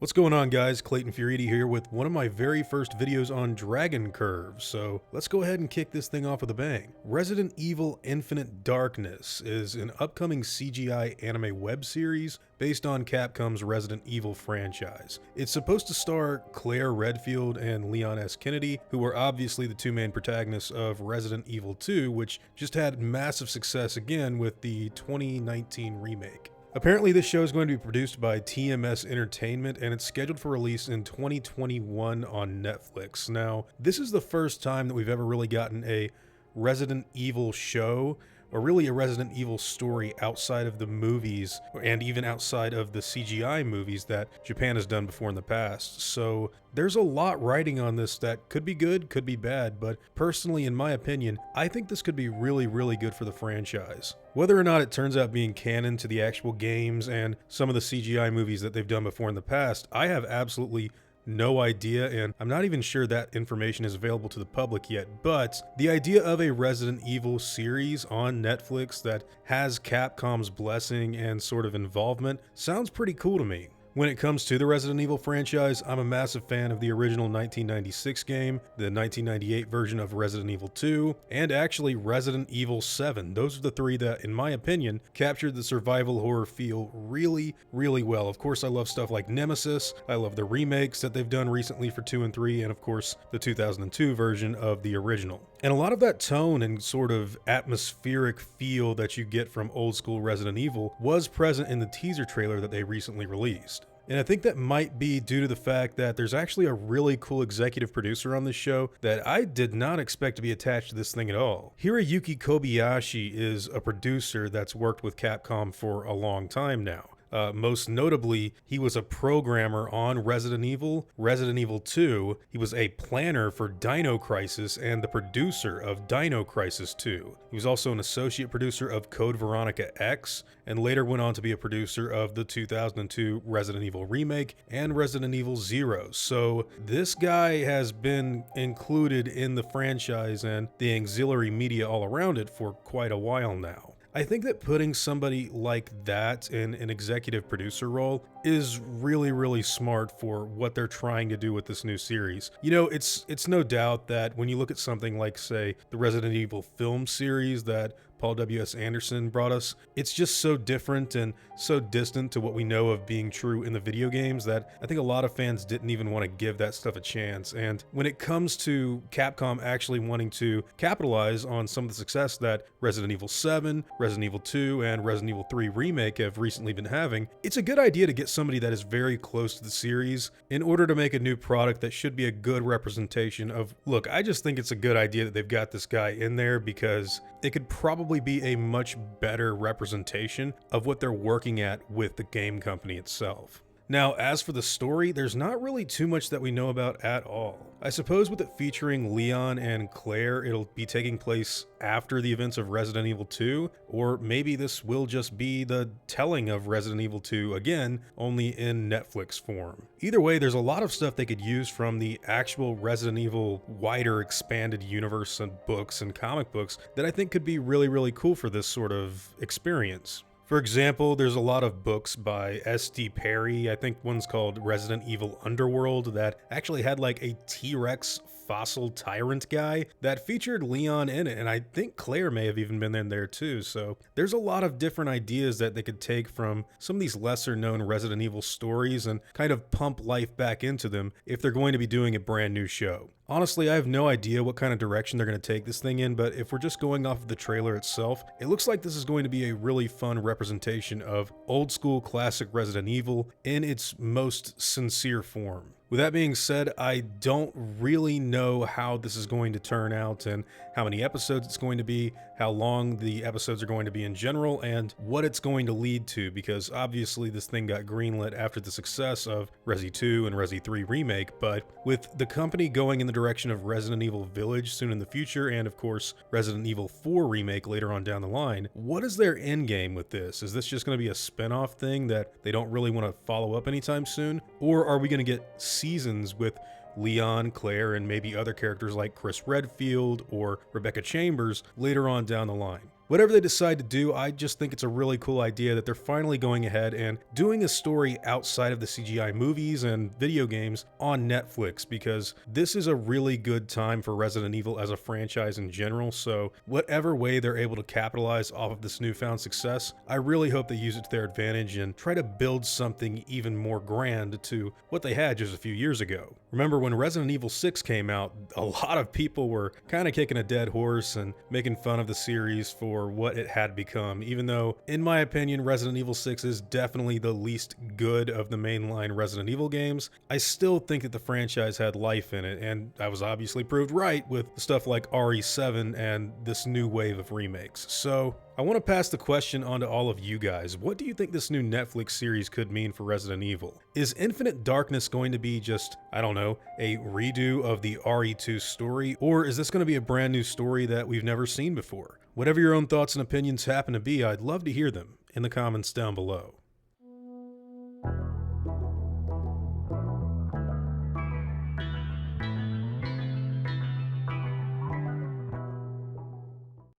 What's going on, guys? Clayton Furidi here with one of my very first videos on Dragoncurve, so let's go ahead and kick this thing off with a bang. Resident Evil Infinite Darkness is an upcoming CGI anime web series based on Capcom's Resident Evil franchise. It's supposed to star Claire Redfield and Leon S. Kennedy, who were obviously the two main protagonists of Resident Evil 2, which just had massive success again with the 2019 remake. Apparently, this show is going to be produced by TMS Entertainment, and it's scheduled for release in 2021 on Netflix. Now, this is the first time that we've ever really gotten a Resident Evil show, or really a Resident Evil story outside of the movies, and even outside of the CGI movies that Japan has done before in the past. So there's a lot riding on this that could be good, could be bad, but personally, in my opinion, I think this could be really, really good for the franchise. Whether or not it turns out being canon to the actual games and some of the CGI movies that they've done before in the past, I have absolutely no idea, and I'm not even sure that information is available to the public yet, but the idea of a Resident Evil series on Netflix that has Capcom's blessing and sort of involvement sounds pretty cool to me. When it comes to the Resident Evil franchise, I'm a massive fan of the original 1996 game, the 1998 version of Resident Evil 2, and actually Resident Evil 7. Those are the three that, in my opinion, captured the survival horror feel really, really well. Of course, I love stuff like Nemesis, I love the remakes that they've done recently for 2 and 3, and of course, the 2002 version of the original. And a lot of that tone and sort of atmospheric feel that you get from old school Resident Evil was present in the teaser trailer that they recently released. And I think that might be due to the fact that there's actually a really cool executive producer on this show that I did not expect to be attached to this thing at all. Hiroyuki Kobayashi is a producer that's worked with Capcom for a long time now. Most notably, he was a programmer on Resident Evil, Resident Evil 2, he was a planner for Dino Crisis and the producer of Dino Crisis 2. He was also an associate producer of Code Veronica X, and later went on to be a producer of the 2002 Resident Evil remake and Resident Evil 0. So this guy has been included in the franchise and the auxiliary media all around it for quite a while now. I think that putting somebody like that in an executive producer role is really, really smart for what they're trying to do with this new series. You know, it's no doubt that when you look at something like, say, the Resident Evil film series that Paul W.S. Anderson brought us, it's just so different and so distant to what we know of being true in the video games that I think a lot of fans didn't even want to give that stuff a chance. And when it comes to Capcom actually wanting to capitalize on some of the success that Resident Evil 7, Resident Evil 2, and Resident Evil 3 Remake have recently been having, it's a good idea to get somebody that is very close to the series in order to make a new product that should be a good representation of, look, I just think it's a good idea that they've got this guy in there because it could probably be a much better representation of what they're working at with the game company itself. Now, as for the story, there's not really too much that we know about at all. I suppose with it featuring Leon and Claire, it'll be taking place after the events of Resident Evil 2, or maybe this will just be the telling of Resident Evil 2 again, only in Netflix form. Either way, there's a lot of stuff they could use from the actual Resident Evil wider expanded universe and books and comic books that I think could be really, really cool for this sort of experience. For example, there's a lot of books by S.D. Perry, I think one's called Resident Evil Underworld, that actually had like a T-Rex fossil tyrant guy that featured Leon in it, and I think Claire may have even been in there too. So there's a lot of different ideas that they could take from some of these lesser known Resident Evil stories and kind of pump life back into them if they're going to be doing a brand new show. Honestly, I have no idea what kind of direction they're going to take this thing in, but if we're just going off of the trailer itself, it looks like this is going to be a really fun representation of old school classic Resident Evil in its most sincere form. With that being said, I don't really know how this is going to turn out and how many episodes it's going to be, how long the episodes are going to be in general, and what it's going to lead to, because obviously this thing got greenlit after the success of Resi 2 and Resi 3 Remake, but with the company going in the direction of Resident Evil Village soon in the future, and of course Resident Evil 4 Remake later on down the line, what is their end game with this? Is this just going to be a spin-off thing that they don't really want to follow up anytime soon? Or are we going to get seasons with Leon, Claire, and maybe other characters like Chris Redfield or Rebecca Chambers later on down the line? whatever they decide to do, I just think it's a really cool idea that they're finally going ahead and doing a story outside of the CGI movies and video games on Netflix, because this is a really good time for Resident Evil as a franchise in general. So whatever way they're able to capitalize off of this newfound success, I really hope they use it to their advantage and try to build something even more grand to what they had just a few years ago. Remember when Resident Evil 6 came out, a lot of people were kind of kicking a dead horse and making fun of the series for what it had become, even though, in my opinion, Resident Evil 6 is definitely the least good of the mainline Resident Evil games. I still think that the franchise had life in it, and I was obviously proved right with stuff like RE7 and this new wave of remakes. So I want to pass the question on to all of you guys. What do you think this new Netflix series could mean for Resident Evil? Is Infinite Darkness going to be just, I don't know, a redo of the RE2 story? Or is this going to be a brand new story that we've never seen before? Whatever your own thoughts and opinions happen to be, I'd love to hear them in the comments down below.